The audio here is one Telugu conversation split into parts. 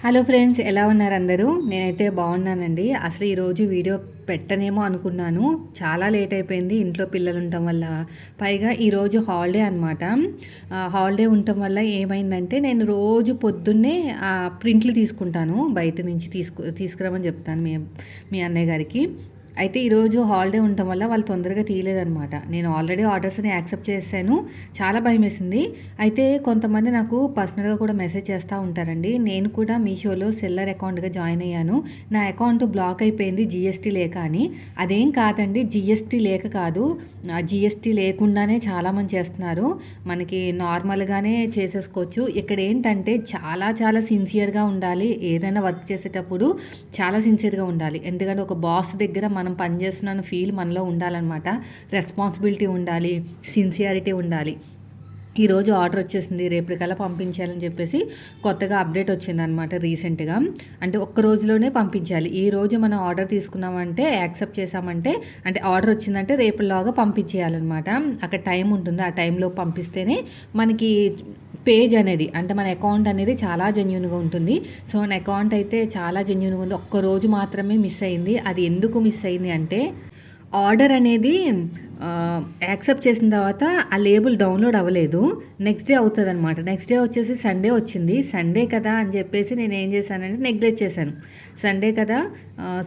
హలో ఫ్రెండ్స్, ఎలా ఉన్నారు అందరూ? నేనైతే బాగున్నానండి. అసలు ఈరోజు వీడియో పెట్టనేమో అనుకున్నాను. చాలా లేట్ అయిపోయింది ఇంట్లో పిల్లలు ఉండటం వల్ల. పైగా ఈరోజు హాలిడే అనమాట. హాలిడే ఉండటం వల్ల ఏమైందంటే నేను రోజు పొద్దున్నే ప్రింట్లు తీసుకుంటాను. బయట నుంచి తీసుకురమని చెప్తాను మీ అన్నయ్య గారికి. అయితే ఈరోజు హాలిడే ఉండటం వల్ల వాళ్ళు తొందరగా తీయలేదనమాట. నేను ఆల్రెడీ ఆర్డర్స్ని యాక్సెప్ట్ చేశాను. చాలా భయమేసింది. అయితే కొంతమంది నాకు పర్సనల్గా కూడా మెసేజ్ చేస్తూ ఉంటారండి. నేను కూడా మీషోలో సెల్లర్ అకౌంట్గా జాయిన్ అయ్యాను. నా అకౌంట్ బ్లాక్ అయిపోయింది జీఎస్టీ లేక అని. అదేం కాదండి, జీఎస్టీ లేక కాదు, జీఎస్టీ లేకుండానే చాలామంది చేస్తున్నారు. మనకి నార్మల్గానే చేసేసుకోవచ్చు. ఇక్కడ ఏంటంటే చాలా చాలా సిన్సియర్గా ఉండాలి. ఏదైనా వర్క్ చేసేటప్పుడు చాలా సిన్సియర్గా ఉండాలి. ఎందుకంటే ఒక బాస్ దగ్గర మనం పనిచేస్తున్నాను ఫీల్ మనలో ఉండాలన్నమాట. రెస్పాన్సిబిలిటీ ఉండాలి, సిన్సియారిటీ ఉండాలి. ఈరోజు ఆర్డర్ వచ్చేసింది, రేపటికల్లా పంపించాలని చెప్పేసి కొత్తగా అప్డేట్ వచ్చిందనమాట రీసెంట్గా. అంటే ఒక్క రోజులోనే పంపించాలి. ఈ రోజు మనం ఆర్డర్ తీసుకున్నామంటే, యాక్సెప్ట్ చేసామంటే, అంటే ఆర్డర్ వచ్చిందంటే రేపులాగా పంపించేయాలన్నమాట. అక్కడ టైం ఉంటుంది, ఆ టైంలో పంపిస్తేనే మనకి పేజ్ అనేది, అంటే మన అకౌంట్ అనేది చాలా జెన్యూన్గా ఉంటుంది. సో నా అకౌంట్ అయితే చాలా జెన్యూన్గా ఉంది. ఒక్కరోజు మాత్రమే మిస్ అయింది. అది ఎందుకు మిస్ అయింది అంటే, ఆర్డర్ అనేది యాక్సెప్ట్ చేసిన తర్వాత ఆ లేబుల్ డౌన్లోడ్ అవ్వలేదు. నెక్స్ట్ డే అవుతుంది అనమాట. నెక్స్ట్ డే వచ్చేసి సండే వచ్చింది. సండే కదా అని చెప్పేసి నేను ఏం చేశానంటే నెగ్లెక్ట్ చేశాను. సండే కదా,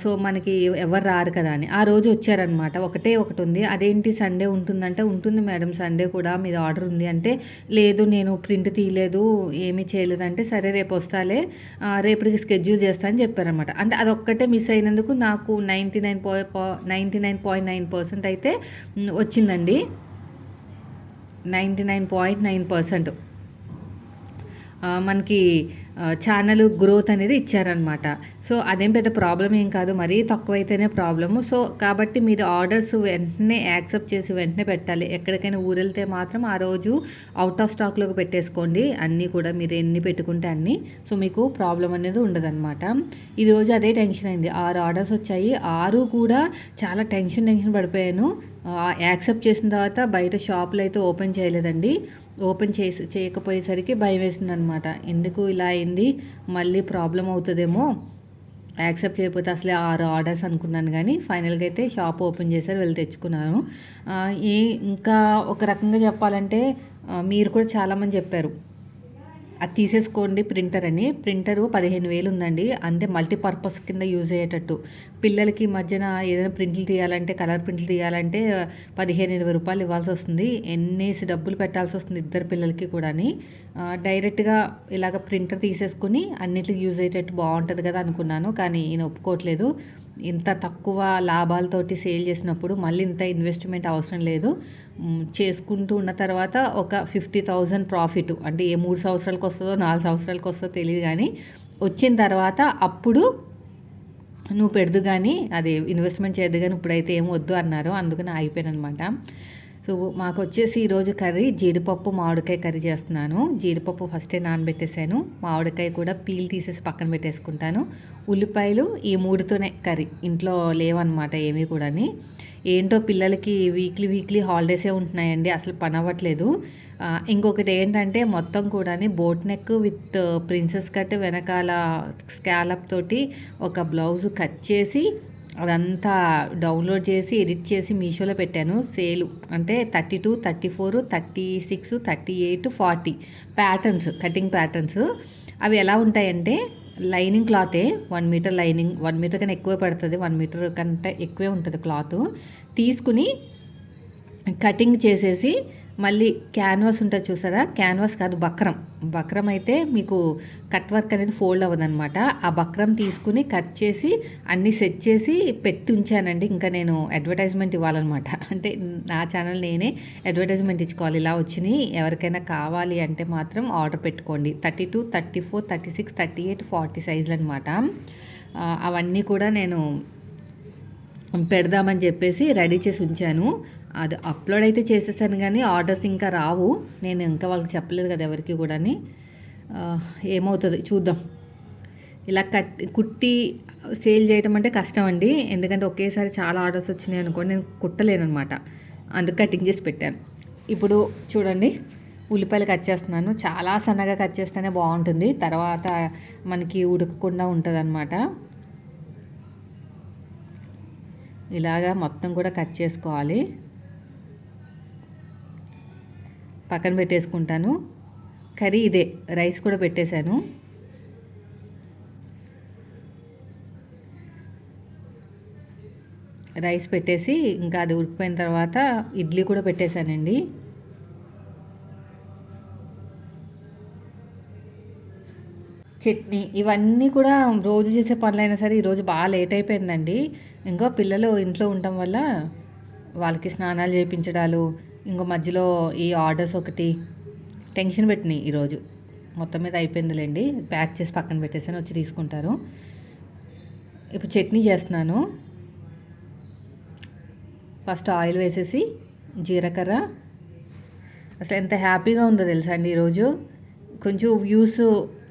సో మనకి ఎవరు రారు కదా అని. ఆ రోజు వచ్చారనమాట. ఒకటి ఉంది. అదేంటి సండే ఉంటుందంటే, ఉంటుంది మేడం సండే కూడా మీద ఆర్డర్ ఉంది అంటే, లేదు నేను ప్రింట్ తీయలేదు, ఏమీ చేయలేదంటే, సరే రేపు వస్తాలే, రేపటికి స్కెడ్యూల్ చేస్తా అని చెప్పారనమాట. అంటే అదొక్కటే మిస్ అయినందుకు నాకు 99.9% అయితే వచ్చిందండి. 99.9% మనకి ఛానల్ గ్రోత్ అనేది ఇచ్చారనమాట. సో అదేం పెద్ద ప్రాబ్లం ఏం కాదు, మరీ తక్కువైతేనే ప్రాబ్లము. సో కాబట్టి మీరు ఆర్డర్స్ వెంటనే యాక్సెప్ట్ చేసి వెంటనే పెట్టాలి. ఎక్కడికైనా ఊరెళ్తే మాత్రం ఆ రోజు అవుట్ ఆఫ్ స్టాక్లోకి పెట్టేసుకోండి. అన్నీ కూడా మీరు ఎన్ని పెట్టుకుంటే అన్నీ, సో మీకు ప్రాబ్లం అనేది ఉండదన్నమాట. ఈరోజు అదే టెన్షన్ అయింది. 6 ఆర్డర్స్ వచ్చాయి. 6 కూడా చాలా టెన్షన్ పడిపోయాను. యాక్సెప్ట్ చేసిన తర్వాత బయట షాపులు అయితే ఓపెన్ చేయలేదండి. ఓపెన్ చేయకపోయేసరికి భయం వేసింది అనమాట. ఎందుకు ఇలా అయింది, మళ్ళీ ప్రాబ్లం అవుతుందేమో, యాక్సెప్ట్ చేయకపోతే అసలే 6 ఆర్డర్స్ అనుకున్నాను. కానీ ఫైనల్గా అయితే షాప్ ఓపెన్ చేశారు, వెళ్ళి తెచ్చుకున్నాను. ఇంకా ఒక రకంగా చెప్పాలంటే, మీరు కూడా చాలామంది చెప్పారు అది తీసేసుకోండి ప్రింటర్ అని. ప్రింటరు 15,000 ఉందండి. అంటే మల్టీపర్పస్ కింద యూజ్ అయ్యేటట్టు. పిల్లలకి మధ్యన ఏదైనా ప్రింట్లు తీయాలంటే, కలర్ ప్రింట్లు తీయాలంటే 15-20 రూపాయలు ఇవ్వాల్సి వస్తుంది. ఎన్నేసి డబ్బులు పెట్టాల్సి వస్తుంది ఇద్దరు పిల్లలకి కూడా. డైరెక్ట్గా ఇలాగ ప్రింటర్ తీసేసుకుని అన్నిటికి యూజ్ అయ్యేటట్టు బాగుంటుంది కదా అనుకున్నాను. కానీ ఈయన ఒప్పుకోవట్లేదు. ఇంత తక్కువ లాభాలతోటి సేల్ చేసినప్పుడు మళ్ళీ ఇంత ఇన్వెస్ట్మెంట్ అవసరం లేదు. చేసుకుంటూ ఉన్న తర్వాత ఒక 50,000 ప్రాఫిట్, అంటే ఏ 3 సంవత్సరాలకు వస్తుందో 4 సంవత్సరాలకు వస్తుందో తెలియదు, కానీ వచ్చిన తర్వాత అప్పుడు నువ్వు పెడదు కానీ, అది ఇన్వెస్ట్మెంట్ చేయదు కానీ, ఇప్పుడైతే ఏం వద్దు అన్నారు. అందుకని ఆగిపోయాను అనమాట. సో మాకు వచ్చేసి ఈరోజు కర్రీ జీడిపప్పు మామిడికాయ కర్రీ చేస్తున్నాను. జీడిపప్పు ఫస్టే నానబెట్టేసాను. మామిడికాయ కూడా పీల్ తీసేసి పక్కన పెట్టేసుకుంటాను. ఉల్లిపాయలు, ఈ 3తోనే కర్రీ. ఇంట్లో లేవన్నమాట ఏమీ కూడా. ఏంటో పిల్లలకి వీక్లీ హాలిడేసే ఉంటున్నాయండి, అసలు పని అవ్వట్లేదు. ఇంకొకటి ఏంటంటే, మొత్తం కూడా boat neck with princess cut వెనకాల స్కాలప్ తోటి ఒక బ్లౌజ్ కట్ చేసి అదంతా డౌన్లోడ్ చేసి ఎడిట్ చేసి మీషోలో పెట్టాను. సేలు అంటే 32, 34, 36, 38, 40 ప్యాటర్న్స్, కటింగ్ ప్యాటర్న్స్. అవి ఎలా ఉంటాయంటే, లైనింగ్ క్లాతే 1 మీటర్ లైనింగ్, 1 మీటర్ కన్నా ఎక్కువే పడుతుంది, 1 మీటర్ కంటే ఎక్కువే ఉంటుంది క్లాత్. తీసుకుని కటింగ్ చేసేసి మళ్ళీ క్యాన్వాస్ ఉంటుంది చూసారా, క్యాన్వాస్ కాదు బక్రం అయితే మీకు కట్ వర్క్ అనేది ఫోల్డ్ అవ్వదనమాట. ఆ బక్రం తీసుకుని కట్ చేసి అన్నీ సెట్ చేసి పెట్టి ఉంచానండి. ఇంకా నేను అడ్వర్టైజ్మెంట్ ఇవ్వాలన్నమాట. అంటే నా ఛానల్ నేనే అడ్వర్టైజ్మెంట్ ఇచ్చుకోవాలి. ఇలా వచ్చినాయి, ఎవరికైనా కావాలి అంటే మాత్రం ఆర్డర్ పెట్టుకోండి. 32, 34, 36, 38, 40 సైజులు అనమాట. అవన్నీ కూడా నేను పెడదామని చెప్పేసి రెడీ చేసి ఉంచాను. అది అప్లోడ్ అయితే చేసేసాను, కానీ ఆర్డర్స్ ఇంకా రావు. నేను ఇంకా వాళ్ళకి చెప్పలేదు కదా ఎవరికి కూడా. ఏమవుతుంది చూద్దాం. ఇలా కుట్టి సేల్ చేయడం అంటే కష్టం అండి. ఎందుకంటే ఒకేసారి చాలా ఆర్డర్స్ వచ్చినాయి అనుకోండి, నేను కుట్టలేను అనమాట. అందుకు కటింగ్ చేసి పెట్టాను. ఇప్పుడు చూడండి, ఉల్లిపాయలు కట్ చేస్తున్నాను. చాలా సన్నగా కట్ చేస్తేనే బాగుంటుంది, తర్వాత మనకి ఉడకకుండా ఉంటుందన్నమాట. ఇలాగా మొత్తం కూడా కట్ చేసుకోవాలి. పక్కన పెట్టేసుకుంటాను. కర్రీ ఇదే, రైస్ కూడా పెట్టేశాను. రైస్ పెట్టేసి ఇంకా అది ఉడికిపోయిన తర్వాత ఇడ్లీ కూడా పెట్టేశానండి. చట్నీ ఇవన్నీ కూడా రోజు చేసే పనులైనా సరే ఈరోజు బాగా లేట్ అయిపోయిందండి. ఇంకో పిల్లలు ఇంట్లో ఉండటం వల్ల వాళ్ళకి స్నానాలు చేయించడాలు, ఇంకో మధ్యలో ఈ ఆర్డర్స్ ఒకటి టెన్షన్ పెట్టినాయి ఈరోజు. మొత్తం మీద అయిపోయిందిలేండి, ప్యాక్ చేసి పక్కన పెట్టేసాను, వచ్చి తీసుకుంటారు. ఇప్పుడు చట్నీ చేస్తున్నాను. ఫస్ట్ ఆయిల్ వేసేసి జీలకర్ర. అసలు ఎంత హ్యాపీగా ఉందో తెలుసా అండి ఈరోజు. కొంచెం వ్యూస్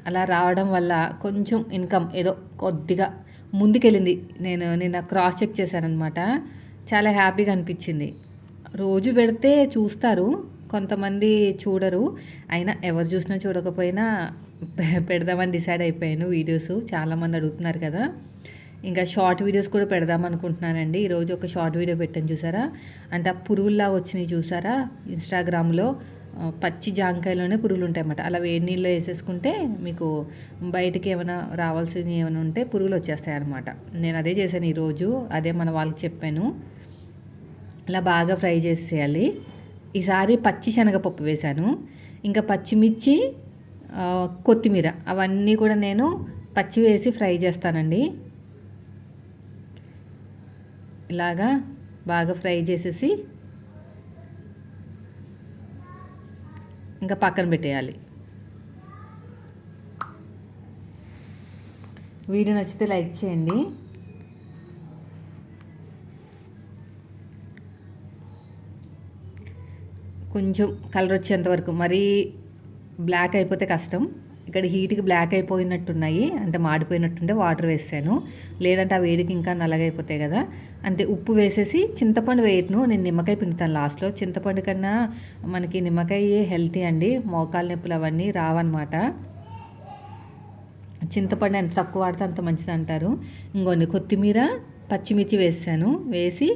అలా రావడం వల్ల కొంచెం ఇన్కమ్ ఏదో కొద్దిగా ముందుకెళ్ళింది. నేను నిన్న క్రాస్ చెక్ చేశానమాట. చాలా హ్యాపీగా అనిపించింది. రోజు పెడితే చూస్తారు, కొంతమంది చూడరు. అయినా ఎవరు చూసినా చూడకపోయినా పెడదామని డిసైడ్ అయిపోయాను. వీడియోస్ చాలామంది అడుగుతున్నారు కదా, ఇంకా షార్ట్ వీడియోస్ కూడా పెడదాం అనుకుంటున్నానండి. ఈరోజు ఒక షార్ట్ వీడియో పెట్టాను చూసారా, అంటే ఆ పురుగుల్లా వచ్చినాయి చూసారా ఇన్స్టాగ్రామ్లో. పచ్చి జాంకాయలోనే పురుగులు ఉంటాయన్నమాట. అలా వేడి నీళ్ళు వేసేసుకుంటే మీకు బయటికి ఏమైనా రావాల్సినవి ఏమైనా ఉంటే పురుగులు వచ్చేస్తాయి అన్నమాట. నేను అదే చేశాను ఈరోజు, అదే మన వాళ్ళకి చెప్పాను. అలా బాగా ఫ్రై చేసేయాలి. ఈసారి పచ్చి శనగపప్పు వేశాను, ఇంకా పచ్చిమిర్చి, కొత్తిమీర అవన్నీ కూడా నేను పచ్చి వేసి ఫ్రై చేస్తానండి. ఇలాగా బాగా ఫ్రై చేసేసి ఇంకా పక్కన పెట్టేయాలి. వీడియో నచ్చితే లైక్ చేయండి. కొంచెం కలర్ వచ్చేంత వరకు, మరీ బ్లాక్ అయిపోతే కష్టం. ఇక్కడ హీట్కి బ్లాక్ అయిపోయినట్టున్నాయి, అంటే మాడిపోయినట్టుంటే వాటర్ వేసాను, లేదంటే ఆ వేడికి ఇంకా నల్లగైపోతాయి కదా. అంతే. ఉప్పు వేసేసి చింతపండు వేయను, నేను నిమ్మకాయ పిండుతాను లాస్ట్లో. చింతపండు కన్నా మనకి నిమ్మకాయ హెల్తీ అండి, మోకాలు నొప్పులు అవన్నీ రావన్నమాట. చింతపండు ఎంత తక్కువ వాడితే అంత మంచిది అంటారు. ఇంకొన్ని కొత్తిమీర, పచ్చిమిర్చి వేసాను. వేసి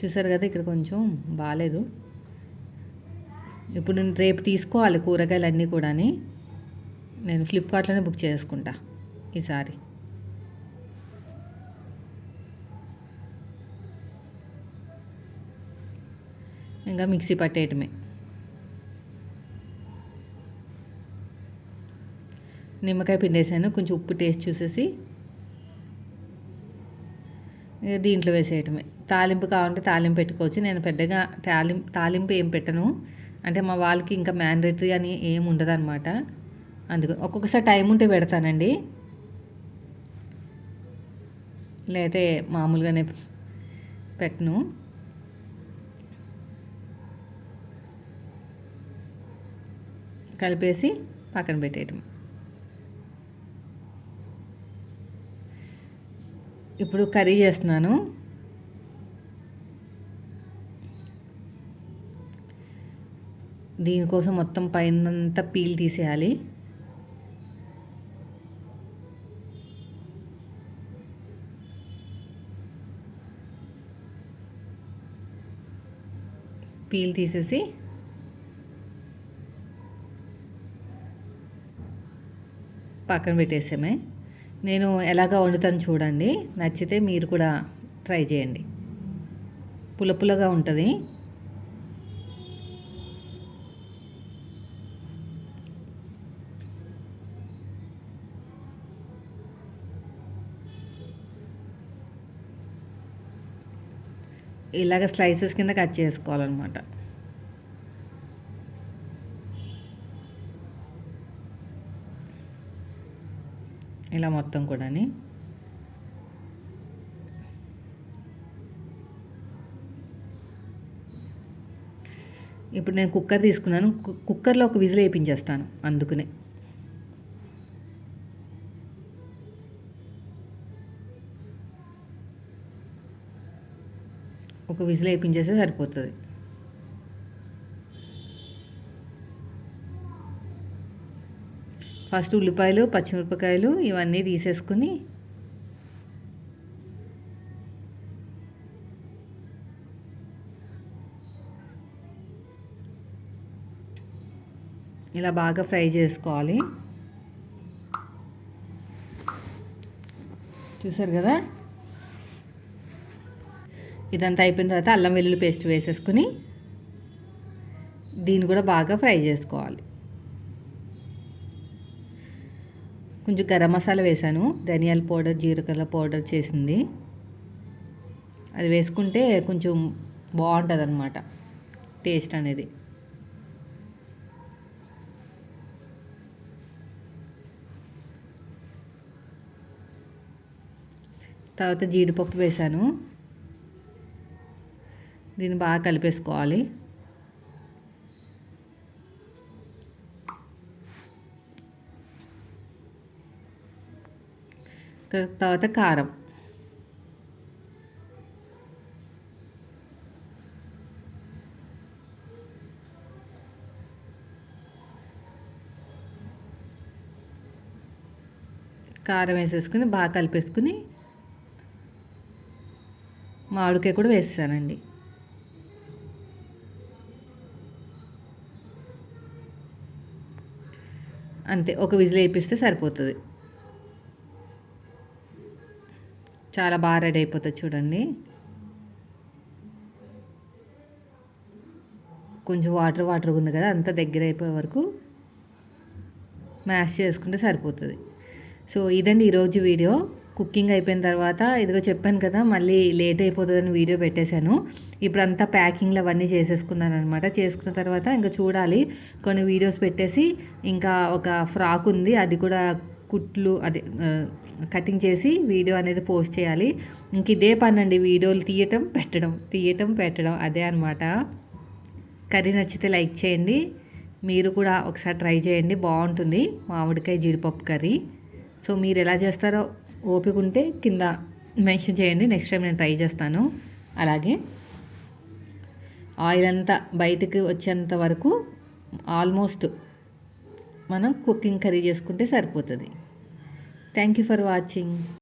చూసారు కదా, ఇక్కడ కొంచెం బాగాలేదు. ఇప్పుడు నేను రేపు తీసుకోవాలి కూరగాయలు అన్నీ కూడా. నేను ఫ్లిప్కార్ట్లోనే బుక్ చేసుకుంటా ఈసారి. ఇంకా మిక్సీ పట్టేయటమే. నిమ్మకాయ పిండేసాను, కొంచెం ఉప్పు టేస్ట్ చూసేసి దీంట్లో వేసేయటమే. తాలింపు కావాలంటే తాలింపు పెట్టుకోవచ్చు. నేను పెద్దగా తాలింపు ఏం పెట్టను, అంటే మా వాళ్ళకి ఇంకా మ్యాండేటరీ అని ఏం ఉండదు అనమాట. అందుకని ఒక్కొక్కసారి టైం ఉంటే పెడతానండి, లేకపోతే మామూలుగానే పెట్టను. కలిపేసి పక్కన పెట్టేయటం. ఇప్పుడు కర్రీ చేస్తున్నాను. దీనికోసం మొత్తం పైనంతా పీల్ తీసేయాలి. పీల్ తీసేసి పక్కన పెట్టేసామే. నేను ఎలాగ వండుతాను చూడండి, నచ్చితే మీరు కూడా ట్రై చేయండి. పుల్ల పుల్లగా ఉంటుంది. ఇలాగ స్లైసెస్ కింద కట్ చేసుకోవాలన్నమాట. ఇలా మొత్తం కూడా. ఇప్పుడు నేను కుక్కర్ తీసుకున్నాను, కుక్కర్లో ఒక విజిల్ వేయించేస్తాను. అందుకనే ఒక విజిల్ వేయించేస్తే సరిపోతుంది. ఫస్ట్ ఉల్లిపాయలు, పచ్చిమిరపకాయలు ఇవన్నీ తీసేసుకుని ఇలా బాగా ఫ్రై చేసుకోవాలి. చూసారు కదా, ఇదంతా అయిపోయిన తర్వాత అల్లం వెల్లుల్లి పేస్ట్ వేసేసుకుని దీన్ని కూడా బాగా ఫ్రై చేసుకోవాలి. కొంచెం గరం మసాలా వేసాను, ధనియాల పౌడర్, జీలకర్ర పౌడర్ చేసింది, అది వేసుకుంటే కొంచెం బాగుంటుంది అన్నమాట టేస్ట్ అనేది. తర్వాత జీడిపప్పు వేసాను, దీన్ని బాగా కలిపేసుకోవాలి. తర్వాత కారం, వేసేసుకుని బాగా కలిపేసుకుని మామిడికాయ కూడా వేస్తానండి. అంతే, ఒక విజిల్ వేపిస్తే సరిపోతుంది. చాలా బాగా రెడీ అయిపోతుంది చూడండి. కొంచెం వాటర్ ఉంది కదా, అంతా దగ్గర అయిపోయే వరకు మ్యాష్ చేసుకుంటే సరిపోతుంది. సో ఇదండి ఈరోజు వీడియో. కుకింగ్ అయిపోయిన తర్వాత ఇదిగో చెప్పాను కదా, మళ్ళీ లేట్ అయిపోతుందని వీడియో పెట్టేశాను. ఇప్పుడంతా ప్యాకింగ్లు అవన్నీ చేసేసుకున్నాను అనమాట. చేసుకున్న తర్వాత ఇంకా చూడాలి, కొన్ని వీడియోస్ పెట్టేసి ఇంకా ఒక ఫ్రాక్ ఉంది, అది కూడా కుట్లు అదే కటింగ్ చేసి వీడియో అనేది పోస్ట్ చేయాలి. ఇంక ఇదే పని అండి, వీడియోలు తీయటం పెట్టడం అదే అనమాట. కర్రీ నచ్చితే లైక్ చేయండి, మీరు కూడా ఒకసారి ట్రై చేయండి, బాగుంటుంది మామిడికాయ జీడిపప్పు కర్రీ. సో మీరు ఎలా చేస్తారో ఓపిక ఉంటే కింద మెన్షన్ చేయండి, నెక్స్ట్ టైం నేను ట్రై చేస్తాను. అలాగే ఆయిల్ అంతా బయటకు వచ్చేంత వరకు ఆల్మోస్ట్ మనం కుకింగ్ కర్రీ చేసుకుంటే సరిపోతుంది. Thank you for watching.